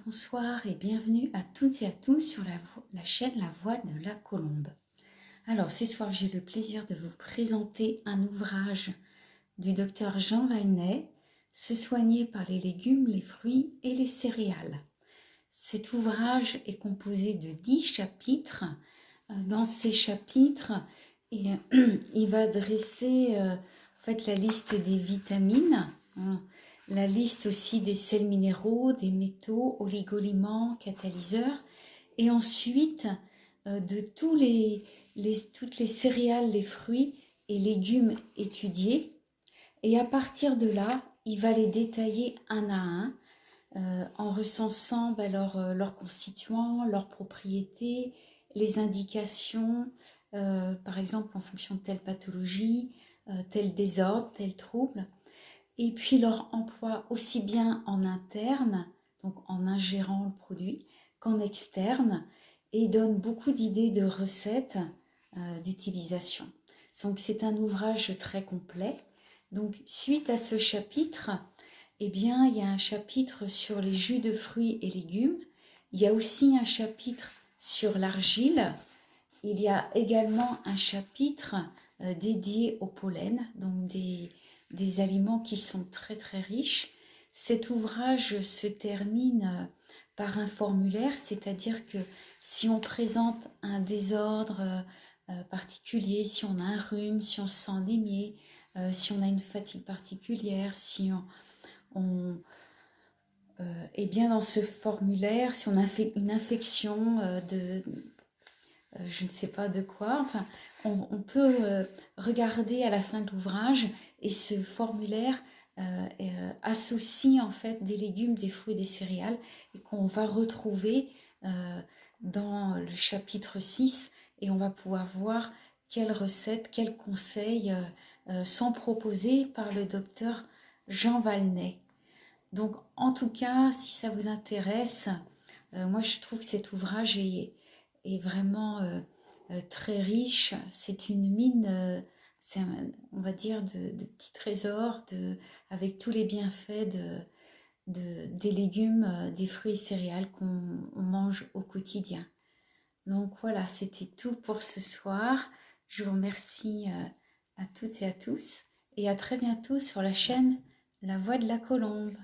Bonsoir et bienvenue à toutes et à tous sur la chaîne La Voix de la Colombe. Alors ce soir j'ai le plaisir de vous présenter un ouvrage du docteur Jean Valnet, Se soigner par les légumes, les fruits et les céréales. Cet ouvrage est composé de 10 chapitres. Dans ces chapitres, il va dresser la liste des vitamines, la liste aussi des sels minéraux, des métaux, oligoéléments, catalyseurs, et ensuite de toutes les céréales, les fruits et légumes étudiés. Et à partir de là, il va les détailler un à un, en recensant leurs constituants, leurs propriétés, les indications, par exemple en fonction de telle pathologie, tel désordre, tel trouble, et puis leur emploi aussi bien en interne, donc en ingérant le produit, qu'en externe, et donne beaucoup d'idées de recettes d'utilisation. Donc c'est un ouvrage très complet. Donc suite à ce chapitre, eh bien, il y a un chapitre sur les jus de fruits et légumes. Il y a aussi un chapitre sur l'argile. Il y a également un chapitre dédié au pollen, donc des aliments qui sont très très riches. Cet ouvrage se termine par un formulaire, c'est-à-dire que si on présente un désordre particulier, si on a un rhume, si on se sent anémié, si on a une fatigue particulière, si et bien dans ce formulaire, si on a fait une infection je ne sais pas de quoi, enfin, on peut regarder à la fin de l'ouvrage, et ce formulaire associe en fait des légumes, des fruits et des céréales, et qu'on va retrouver dans le chapitre 6, et on va pouvoir voir quelles recettes, quels conseils sont proposés par le docteur Jean Valnet. Donc en tout cas, si ça vous intéresse, moi je trouve que cet ouvrage est vraiment très riche. C'est une mine, on va dire, de petits trésors, avec tous les bienfaits des légumes, des fruits et céréales qu'on mange au quotidien. Donc voilà, c'était tout pour ce soir. Je vous remercie à toutes et à tous, et à très bientôt sur la chaîne La Voix de la Colombe.